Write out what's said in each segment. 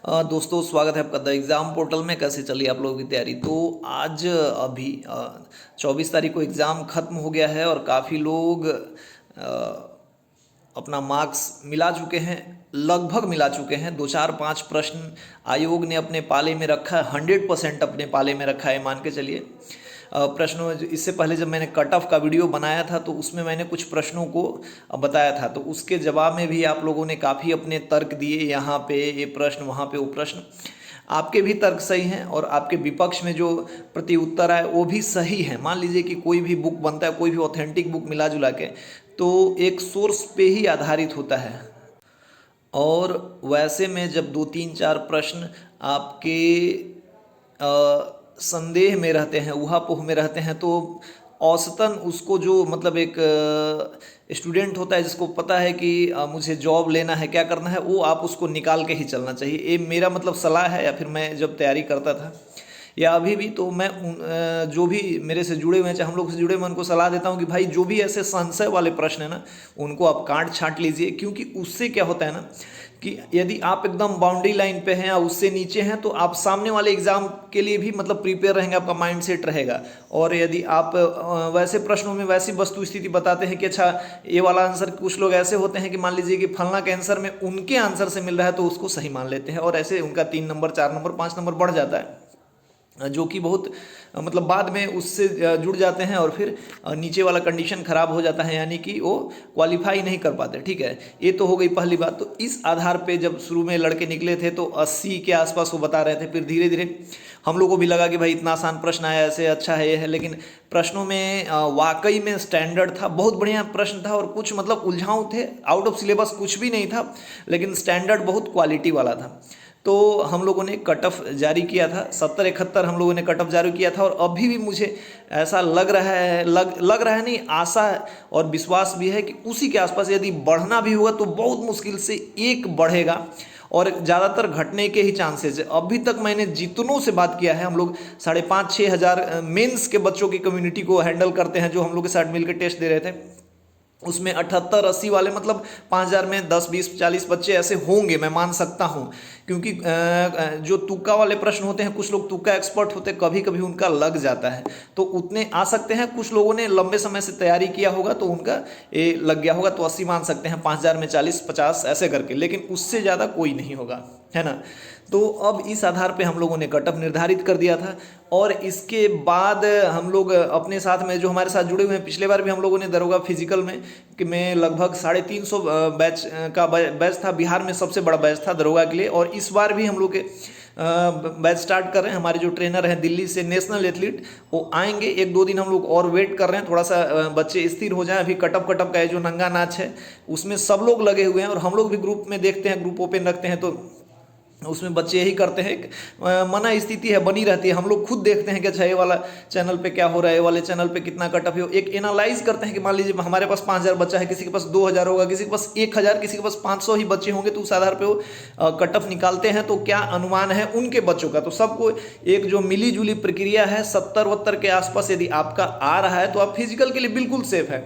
दोस्तों स्वागत है आपका द एग्ज़ाम पोर्टल में। कैसे चली आप लोगों की तैयारी? तो आज अभी 24 तारीख को एग्ज़ाम ख़त्म हो गया है और काफ़ी लोग अपना मार्क्स मिला चुके हैं, लगभग मिला चुके हैं। दो चार पाँच प्रश्न आयोग ने अपने पाले में रखा है, 100% अपने पाले में रखा है, मान के चलिए। प्रश्नों इससे पहले जब मैंने कट ऑफ का वीडियो बनाया था तो उसमें मैंने कुछ प्रश्नों को बताया था, तो उसके जवाब में भी आप लोगों ने काफ़ी अपने तर्क दिए। यहाँ पे ये प्रश्न, वहाँ पे वो प्रश्न। आपके भी तर्क सही हैं और आपके विपक्ष में जो प्रति उत्तर आए वो भी सही है। मान लीजिए कि कोई भी बुक बनता है, कोई भी ऑथेंटिक बुक मिला जुला के, तो एक सोर्स पे ही आधारित होता है। और वैसे में जब दो तीन चार प्रश्न आपके संदेह में रहते हैं, ऊहापोह में रहते हैं, तो औसतन उसको जो मतलब एक स्टूडेंट होता है जिसको पता है कि मुझे जॉब लेना है, क्या करना है, वो आप उसको निकाल के ही चलना चाहिए। ये मेरा मतलब सलाह है। या फिर मैं जब तैयारी करता था या अभी भी, तो मैं जो भी मेरे से जुड़े हुए हैं, चाहे हम लोग से जुड़े हुए हैं, उनको सलाह देता हूँ कि भाई जो भी ऐसे संशय वाले प्रश्न है ना, उनको आप काट छांट लीजिए। क्योंकि उससे क्या होता है ना कि यदि आप एकदम बाउंड्री लाइन पे हैं या उससे नीचे हैं तो आप सामने वाले एग्जाम के लिए भी मतलब प्रिपेयर रहेंगे, आपका माइंड सेट रहेगा। और यदि आप वैसे प्रश्नों में वैसी वस्तु स्थिति बताते हैं कि अच्छा ये वाला आंसर, कुछ लोग ऐसे होते हैं कि मान लीजिए कि फलना के आंसर में उनके आंसर से मिल रहा है तो उसको सही मान लेते हैं, और ऐसे उनका 3 नंबर 4 नंबर 5 नंबर बढ़ जाता है, जो कि बहुत मतलब बाद में उससे जुड़ जाते हैं और फिर नीचे वाला कंडीशन खराब हो जाता है, यानी कि वो क्वालिफाई नहीं कर पाते। ठीक है, ये तो हो गई पहली बात। तो इस आधार पे जब शुरू में लड़के निकले थे तो 80 के आसपास वो बता रहे थे, फिर धीरे धीरे हम लोगों को भी लगा कि भाई इतना आसान प्रश्न आया, ऐसे अच्छा है ये है। लेकिन प्रश्नों में वाकई में स्टैंडर्ड था, बहुत बढ़िया प्रश्न था, और कुछ मतलब उलझाऊ थे, आउट ऑफ सिलेबस कुछ भी नहीं था, लेकिन स्टैंडर्ड बहुत क्वालिटी वाला था। तो हम लोगों ने कट ऑफ जारी किया था, 70-71 हम लोगों ने कट ऑफ जारी किया था। और अभी भी मुझे ऐसा लग रहा है, लग रहा है नहीं, आशा है और विश्वास भी है कि उसी के आसपास यदि बढ़ना भी होगा तो बहुत मुश्किल से एक बढ़ेगा, और ज़्यादातर घटने के ही चांसेस है। अभी तक मैंने जितनों से बात किया है, हम लोग 5,500-6 हज़ार मेंस के बच्चों की कम्युनिटी को हैंडल करते हैं, जो हम लोग के साथ मिलकर टेस्ट दे रहे थे। उसमें 78-80 वाले मतलब 5,000 में 10-20-40 बच्चे ऐसे होंगे, मैं मान सकता हूँ। क्योंकि जो तुक्का वाले प्रश्न होते हैं, कुछ लोग तुक्का एक्सपर्ट होते हैं, कभी कभी उनका लग जाता है, तो उतने आ सकते हैं। कुछ लोगों ने लंबे समय से तैयारी किया होगा तो उनका ये लग गया होगा, तो 80 मान सकते हैं, 5,000 में 40-50 ऐसे करके, लेकिन उससे ज़्यादा कोई नहीं होगा, है ना। तो अब इस आधार पे हम लोगों ने कटअप निर्धारित कर दिया था। और इसके बाद हम लोग अपने साथ में जो हमारे साथ जुड़े हुए हैं, पिछले बार भी हम लोगों ने दरोगा फिजिकल में लगभग 350 बैच का बैच था, बिहार में सबसे बड़ा बैच था दरोगा के लिए। और इस बार भी हम लोग के बैच स्टार्ट कर रहे हैं। हमारे जो ट्रेनर हैं दिल्ली से, नेशनल एथलीट, वो आएंगे। 1-2 दिन हम लोग और वेट कर रहे हैं, थोड़ा सा बच्चे स्थिर हो जाएं। अभी कटअप का जो नंगा नाच है उसमें सब लोग लगे हुए हैं, और हम लोग भी ग्रुप में देखते हैं, ग्रुप ओपन रखते हैं, तो उसमें बच्चे यही करते हैं। मना स्थिति है बनी रहती है, हम लोग खुद देखते हैं कि अच्छा ये वाला चैनल पे क्या हो रहा है, ये वाले चैनल पे कितना कटअप है। एक एनालाइज करते हैं कि मान लीजिए हमारे पास 5,000 बच्चा है, किसी के पास 2,000 होगा, किसी के पास 1,000, किसी के पास 500 ही बच्चे होंगे, तो उस आधार पे वो कटअप निकालते हैं। तो क्या अनुमान है उनके बच्चों का, तो सबको एक जो मिली जुली प्रक्रिया है, 70-72 के आसपास यदि आपका आ रहा है तो आप फिजिकल के लिए बिल्कुल सेफ है।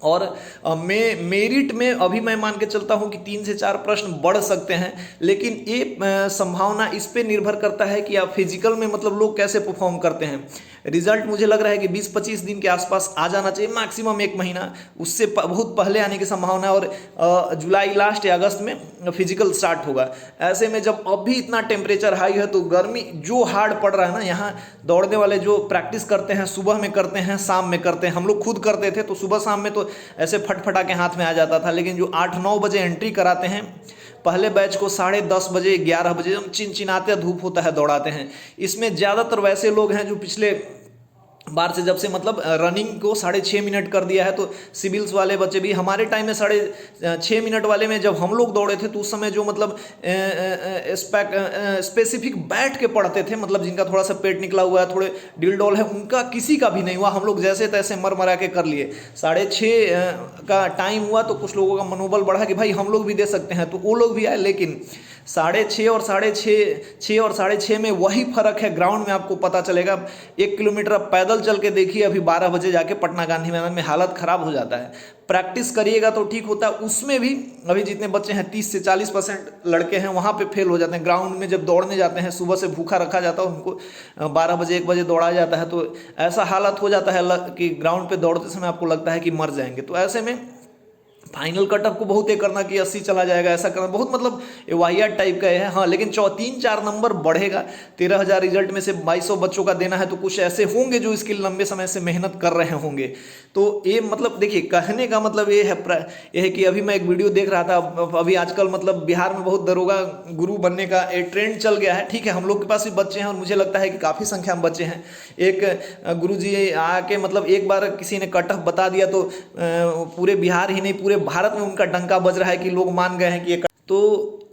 और मेरिट में अभी मैं मान के चलता हूं कि 3 से 4 प्रश्न बढ़ सकते हैं, लेकिन ये संभावना इस पे निर्भर करता है कि आप फिजिकल में मतलब लोग कैसे परफॉर्म करते हैं। रिजल्ट मुझे लग रहा है कि 20-25 दिन के आसपास आ जाना चाहिए, मैक्सिमम 1 महीना, उससे बहुत पहले आने की संभावना है। और जुलाई लास्ट या अगस्त में फिजिकल स्टार्ट होगा। ऐसे में जब अभी इतना टेम्परेचर हाई है तो गर्मी जो हार्ड पड़ रहा है ना, यहाँ दौड़ने वाले जो प्रैक्टिस करते हैं, सुबह में करते हैं, शाम में करते हैं, हम लोग खुद करते थे, तो सुबह शाम में तो ऐसे फटफटा के हाथ में आ जाता था। लेकिन जो 8-9 बजे एंट्री कराते हैं, पहले बैच को 10:30 बजे 11 बजे चिनचिनाते धूप होता है दौड़ाते हैं। इसमें ज़्यादातर वैसे लोग हैं जो पिछले बार से, जब से मतलब रनिंग को 6.5 मिनट कर दिया है, तो सिविल्स वाले बच्चे भी, हमारे टाइम में 6.5 मिनट वाले में जब हम लोग दौड़े थे तो उस समय जो मतलब स्पेसिफिक बैठ के पढ़ते थे, मतलब जिनका थोड़ा सा पेट निकला हुआ है, थोड़े डिल डोल है, उनका किसी का भी नहीं हुआ। हम लोग जैसे तैसे मर मरा के कर लिए। 6:30 का टाइम हुआ तो कुछ लोगों का मनोबल बढ़ा कि भाई हम लोग भी दे सकते हैं, तो वो लोग भी आए। लेकिन 6:30 और 6:30 में वही फर्क है, ग्राउंड में आपको पता चलेगा। 1 किलोमीटर आप पैदल पैदल चल के देखिए, अभी 12 बजे जाके पटना गांधी मैदान में हालत खराब हो जाता है। प्रैक्टिस करिएगा तो ठीक होता है, उसमें भी अभी जितने बच्चे हैं 30 से 40% लड़के हैं वहाँ पे फेल हो जाते हैं। ग्राउंड में जब दौड़ने जाते हैं, सुबह से भूखा रखा जाता है उनको, 12 बजे 1 बजे दौड़ाया जाता है, तो ऐसा हालत हो जाता है कि ग्राउंड पे दौड़ते समय आपको लगता है कि मर जाएंगे। तो ऐसे में फाइनल कट आपको बहुत ये करना कि 80 चला जाएगा, ऐसा करना बहुत मतलब वाहियात टाइप का है। हाँ, लेकिन 3-4 नंबर बढ़ेगा। 13,000 रिजल्ट में से 2200 बच्चों का देना है, तो कुछ ऐसे होंगे जो इसके लंबे समय से मेहनत कर रहे होंगे। तो ये मतलब देखिए, कहने का मतलब ये है कि अभी मैं एक वीडियो देख रहा था, अभी आजकल मतलब बिहार में बहुत दरोगा गुरु बनने का एक ट्रेंड चल गया है। ठीक है, हम लोग के पास भी बच्चे हैं और मुझे लगता है कि काफ़ी संख्या में बच्चे हैं। एक गुरु जी आके मतलब एक बार किसी ने कट ऑफ बता दिया तो पूरे बिहार ही नहीं पूरे भारत में उनका डंका बज रहा है कि लोग मान गए हैं कि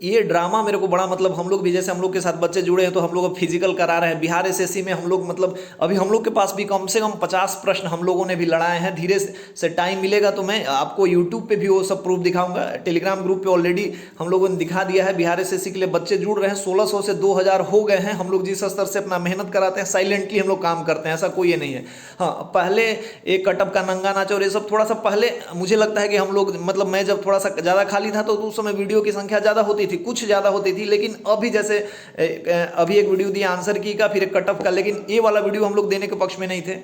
ये ड्रामा मेरे को बड़ा मतलब, हम लोग भी जैसे हम लोग के साथ बच्चे जुड़े हैं तो हम लोग अब फिजिकल करा रहे हैं। बिहार एसएससी में हम लोग मतलब अभी हम लोग के पास भी कम से कम 50 प्रश्न हम लोगों ने भी लड़ाए हैं। धीरे से टाइम मिलेगा तो मैं आपको यूट्यूब पे भी वो सब प्रूफ दिखाऊंगा। टेलीग्राम ग्रुप पे ऑलरेडी हम लोगों ने दिखा दिया है। बिहार एसएससी के लिए बच्चे जुड़ रहे हैं, 1600 से 2000 हो गए हैं। हम लोग जिस स्तर से अपना मेहनत कराते हैं, साइलेंटली हम लोग काम करते हैं, ऐसा कोई ये नहीं है। हाँ, पहले एक कटअप का नंगा नाच और ये सब थोड़ा सा पहले मुझे लगता है कि हम लोग मतलब मैं जब थोड़ा सा ज़्यादा खाली था तो उस समय वीडियो की संख्या ज़्यादा होती थी, कुछ ज़्यादा होती थी। लेकिन अभी जैसे अभी एक वीडियो दिया आंसर की का, फिर एक कटअप का, लेकिन ये वाला वीडियो हम लोग देने के पक्ष में नहीं थे,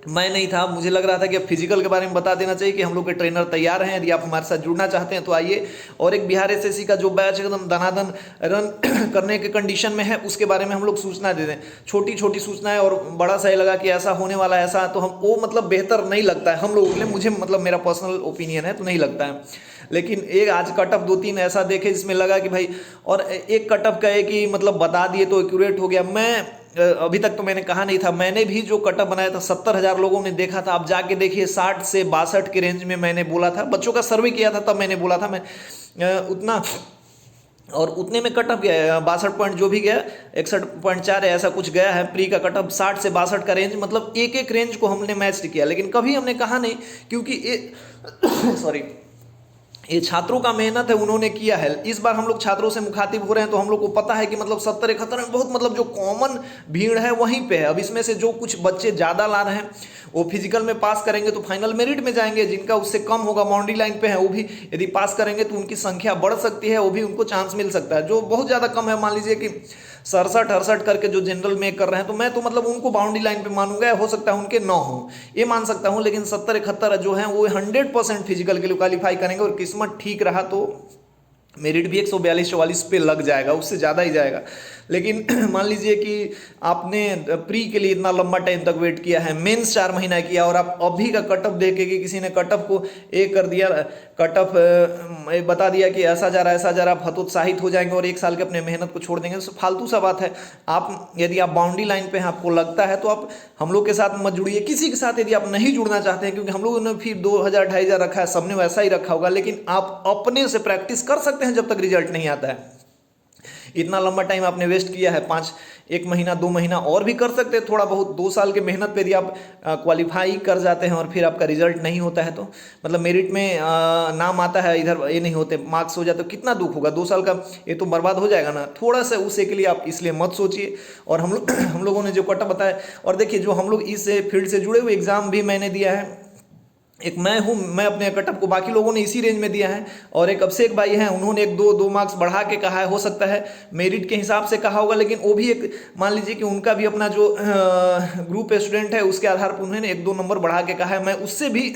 मैं नहीं था। मुझे लग रहा था कि अब फिजिकल के बारे में बता देना चाहिए कि हम लोग के ट्रेनर तैयार हैं। यदि आप हमारे साथ जुड़ना चाहते हैं तो आइए। और एक बिहार एसएससी का जो बैच एकदम दनादन रन करने के कंडीशन में है, उसके बारे में हम लोग सूचना दे दें। छोटी छोटी सूचनाएं और बड़ा सा ये लगा कि ऐसा होने वाला है, ऐसा तो हम वो मतलब बेहतर नहीं लगता है हम लोगों के लिए। मुझे मतलब मेरा पर्सनल ओपिनियन है तो नहीं लगता है। लेकिन एक आज कटअप 2-3 ऐसा देखे जिसमें लगा कि भाई, और एक कटअप का है कि मतलब बता दिए तो एक्यूरेट हो गया। मैं अभी तक तो मैंने कहा नहीं था, मैंने भी जो कटअप बनाया था 70,000 लोगों ने देखा था। आप जाके देखिए 60 से 62 के रेंज में मैंने बोला था, बच्चों का सर्वे किया था तब मैंने बोला था मैं उतना, और उतने में कटअप गया 62 पॉइंट जो भी गया, 61.4 ऐसा कुछ गया है प्री का कटअप। 60 से 62 का रेंज, मतलब एक एक रेंज को हमने मैच किया। लेकिन कभी हमने कहा नहीं, क्योंकि ये सॉरी ये छात्रों का मेहनत है, उन्होंने किया है। इस बार हम लोग छात्रों से मुखातिब हो रहे हैं तो हम लोग को पता है कि मतलब 70-71 में बहुत मतलब जो कॉमन भीड़ है वहीं पे है। अब इसमें से जो कुछ बच्चे ज़्यादा ला रहे हैं वो फिजिकल में पास करेंगे तो फाइनल मेरिट में जाएंगे। जिनका उससे कम होगा, बाउंड्री लाइन पे है, वो भी यदि पास करेंगे तो उनकी संख्या बढ़ सकती है, वो भी उनको चांस मिल सकता है। जो बहुत ज़्यादा कम है, मान लीजिए कि 67-68 करके जो जनरल में कर रहे हैं, तो मैं तो मतलब उनको बाउंड्री लाइन पे मानूंगा। हो सकता है उनके 9 हो, ये मान सकता हूँ। लेकिन 70-71 जो है वो 100% फिजिकल के लिए क्वालिफाई करेंगे, और किस्मत ठीक रहा तो मेरिट भी 142-44 पे लग जाएगा, उससे ज़्यादा ही जाएगा। लेकिन मान लीजिए कि आपने प्री के लिए इतना लंबा टाइम तक वेट किया है, मेंस 4 महीना किया, और आप अभी का कटअप देख के कि किसी ने कटअप को कर दिया, कटअप बता दिया कि ऐसा जा रहा है ऐसा जा रहा है, आप हतोत्साहित हो जाएंगे और 1 साल के अपने मेहनत को छोड़ देंगे, तो फालतू सा बात है। आप यदि आप बाउंड्री लाइन पे हैं, आपको लगता है तो आप हम लोग के साथ मत जुड़िए। किसी के साथ यदि आप नहीं जुड़ना चाहते हैं, क्योंकि हम लोगों ने फिर 2000-2500 रखा है, सबने वैसा ही रखा होगा, लेकिन आप अपने से प्रैक्टिस कर सकते हैं जब तक रिजल्ट नहीं आता है। इतना लंबा टाइम आपने वेस्ट किया है, 1 महीना 2 महीना और भी कर सकते हैं थोड़ा बहुत। 2 साल के मेहनत पे यदि आप क्वालिफाई कर जाते हैं और फिर आपका रिजल्ट नहीं होता है, तो मतलब मेरिट में नाम आता है, इधर ये नहीं होते, मार्क्स हो जाते, तो कितना दुख होगा। 2 साल का ये तो बर्बाद हो जाएगा ना। थोड़ा सा उसे के लिए आप इसलिए मत सोचिए। और हम लोगों ने जो कटअप बताया, और देखिए जो हम लोग इस फील्ड से जुड़े हुए, एग्जाम भी मैंने दिया है। एक मैं हूँ, मैं अपने कटअप को बाकी लोगों ने इसी रेंज में दिया है, और एक अभिषेक भाई हैं, उन्होंने 1-2 मार्क्स बढ़ा के कहा है। हो सकता है मेरिट के हिसाब से कहा होगा, लेकिन वो भी एक मान लीजिए कि उनका भी अपना जो ग्रुप स्टूडेंट है उसके आधार पर उन्होंने 1-2 नंबर बढ़ा के कहा है। मैं उससे भी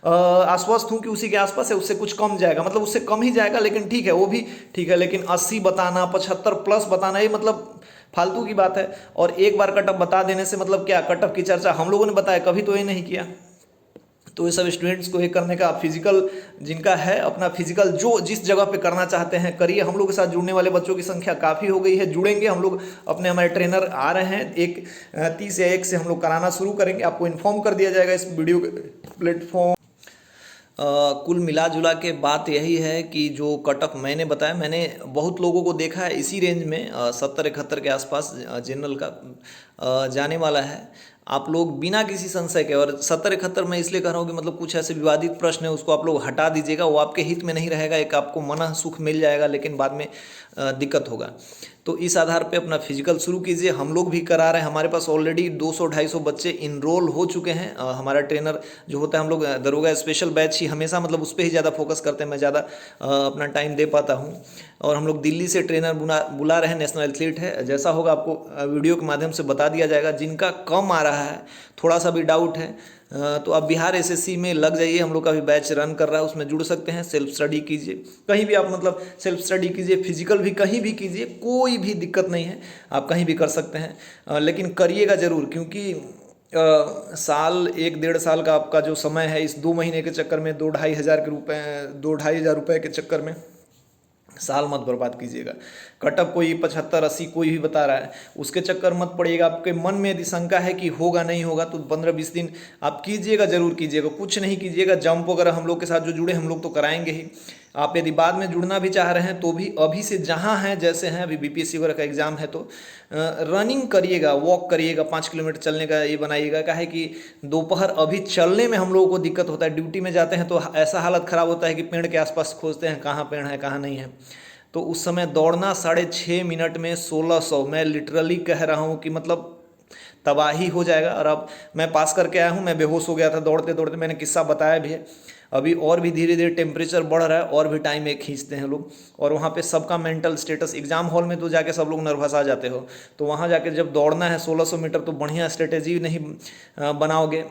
आश्वस्त हूँ कि उसी के आसपास है, उससे कुछ कम जाएगा, मतलब उससे कम ही जाएगा, लेकिन ठीक है, वो भी ठीक है। लेकिन 80 बताना, 75 प्लस बताना, ये मतलब फालतू की बात है। और एक बार कटअप बता देने से मतलब क्या, कटअप की चर्चा हम लोगों ने बताया, कभी तो ये नहीं किया। तो ये सब स्टूडेंट्स को ये करने का, फिजिकल जिनका है अपना फिजिकल जो जिस जगह पे करना चाहते हैं करिए। हम लोग के साथ जुड़ने वाले बच्चों की संख्या काफ़ी हो गई है, जुड़ेंगे हम लोग। हमारे ट्रेनर आ रहे हैं, 30 या 1 से हम लोग कराना शुरू करेंगे। आपको इन्फॉर्म कर दिया जाएगा इस वीडियो प्लेटफॉर्म। कुल मिला जुला के बात यही है कि जो कटअप मैंने बताया, मैंने बहुत लोगों को देखा है इसी रेंज में 70-71 के आसपास जनरल का जाने वाला है। आप लोग बिना किसी संशय के, और 70-71 में इसलिए कह रहा हूँ कि मतलब कुछ ऐसे विवादित प्रश्न है उसको आप लोग हटा दीजिएगा, वो आपके हित में नहीं रहेगा। एक आपको मन सुख मिल जाएगा, लेकिन बाद में दिक्कत होगा। तो इस आधार पे अपना फिजिकल शुरू कीजिए। हम लोग भी करा रहे हैं, हमारे पास ऑलरेडी 200-250 बच्चे इनरोल हो चुके हैं। हमारा ट्रेनर जो होता है, हम लोग दरोगा स्पेशल बैच ही हमेशा मतलब उस पर ही ज़्यादा फोकस करते हैं, मैं ज़्यादा अपना टाइम दे पाता हूँ। और हम लोग दिल्ली से ट्रेनर बुला रहे हैं, नेशनल एथलीट है। जैसा होगा आपको वीडियो के माध्यम से बता दिया जाएगा। जिनका कम आ रहा है, थोड़ा सा भी डाउट है, तो आप बिहार एसएससी में लग जाइए, हम लोग का भी बैच रन कर रहा है, उसमें जुड़ सकते हैं। सेल्फ स्टडी कीजिए, कहीं भी आप मतलब सेल्फ स्टडी कीजिए, फिजिकल भी कहीं भी कीजिए, कोई भी दिक्कत नहीं है, आप कहीं भी कर सकते हैं। लेकिन करिएगा ज़रूर, क्योंकि साल 1-1.5 साल का आपका जो समय है, इस 2 महीने के चक्कर में 2-2.5 हज़ार के चक्कर में साल मत बर्बाद कीजिएगा। कटअप कोई 75-80 कोई भी बता रहा है, उसके चक्कर मत पड़िएगा। आपके मन में यदि शंका है कि होगा नहीं होगा, तो 15-20 दिन आप कीजिएगा, जरूर कीजिएगा, कुछ नहीं कीजिएगा। जंप वगैरह हम लोग के साथ जो जुड़े, हम लोग तो कराएंगे ही। आप यदि बाद में जुड़ना भी चाह रहे हैं तो भी अभी से जहाँ हैं जैसे हैं, अभी बीपीएससी वगैरह का एग्जाम है, तो रनिंग करिएगा, वॉक करिएगा, 5 किलोमीटर चलने का ये बनाइएगा। क्या है कि दोपहर अभी चलने में हम लोगों को दिक्कत होता है, ड्यूटी में जाते हैं तो ऐसा हालत ख़राब होता है कि पेड़ के आसपास खोजते हैं कहाँ पेड़ है कहाँ नहीं है। तो उस समय दौड़ना 6.5 मिनट में 1600, मैं लिटरली कह रहा हूँ कि मतलब तबाही हो जाएगा। और अब मैं पास करके आया हूँ, मैं बेहोश हो गया था दौड़ते दौड़ते, मैंने किस्सा बताया भी है। अभी और भी धीरे धीरे टेम्परेचर बढ़ रहा है, और भी टाइम एक खींचते हैं लोग। और वहाँ पे सबका मेंटल स्टेटस, एग्जाम हॉल में तो जाके सब लोग नर्वस आ जाते हो, तो वहाँ जाके जब दौड़ना है 1600 मीटर, तो बढ़िया स्ट्रेटेजी नहीं बनाओगे।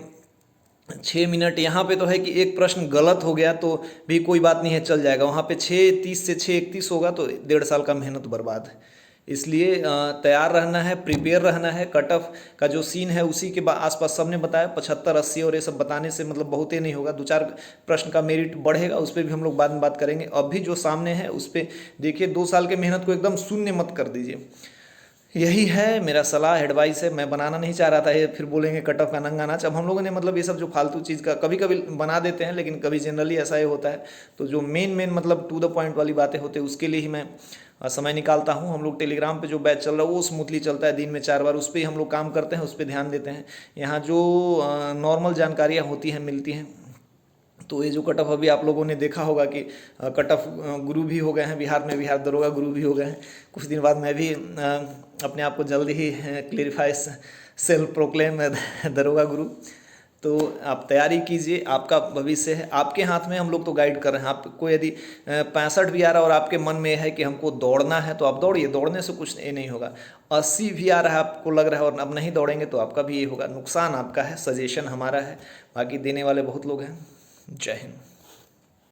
6 मिनट यहाँ पे तो है कि एक प्रश्न गलत हो गया तो भी कोई बात नहीं है, चल जाएगा। वहाँ पे 6:30 से 6:31 होगा तो 1.5 साल का मेहनत बर्बाद है। इसलिए तैयार रहना है, प्रिपेयर रहना है। कट ऑफ का जो सीन है उसी के आसपास सबने बताया 75-80, और ये सब बताने से मतलब बहुत ही नहीं होगा। 2-4 प्रश्न का मेरिट बढ़ेगा, उस पर भी हम लोग बाद में बात करेंगे। अभी जो सामने है उस पर देखिए, 2 साल के मेहनत को एकदम शून्य मत कर दीजिए। यही है मेरा सलाह, एडवाइस है। मैं बनाना नहीं चाह रहा था ये, फिर बोलेंगे कट ऑफ का नंगा नाच। अब हम लोगों ने मतलब ये सब जो फालतू चीज़ का कभी कभी बना देते हैं, लेकिन कभी जनरली ऐसा ही होता है। तो जो मेन मतलब टू द पॉइंट वाली बातें होते हैं, उसके लिए ही मैं समय निकालता हूँ। हम लोग टेलीग्राम पे जो बैच चल रहा है वो स्मूथली चलता है, दिन में 4 बार उस पर ही हम लोग काम करते हैं, उस पर ध्यान देते हैं। यहाँ जो नॉर्मल जानकारियाँ होती हैं, मिलती हैं। तो ये जो कट ऑफ अभी आप लोगों ने देखा होगा कि कट ऑफ गुरु भी हो गए हैं बिहार में, बिहार दरोगा गुरु भी हो गए हैं। कुछ दिन बाद मैं भी अपने आप को जल्दी ही क्लेरिफाई सेल्फ प्रोक्लेम दरोगा गुरु। तो आप तैयारी कीजिए, आपका भविष्य है आपके हाथ में, हम लोग तो गाइड कर रहे हैं। आपको यदि 65 भी आ रहा है और आपके मन में है कि हमको दौड़ना है, तो आप दौड़िए, दौड़ने से कुछ ये नहीं होगा। 80 भी आ रहा है, आपको लग रहा है और अब नहीं दौड़ेंगे, तो आपका भी ये होगा। नुकसान आपका है, सजेशन हमारा है, बाकी देने वाले बहुत लोग हैं। जय हिंद।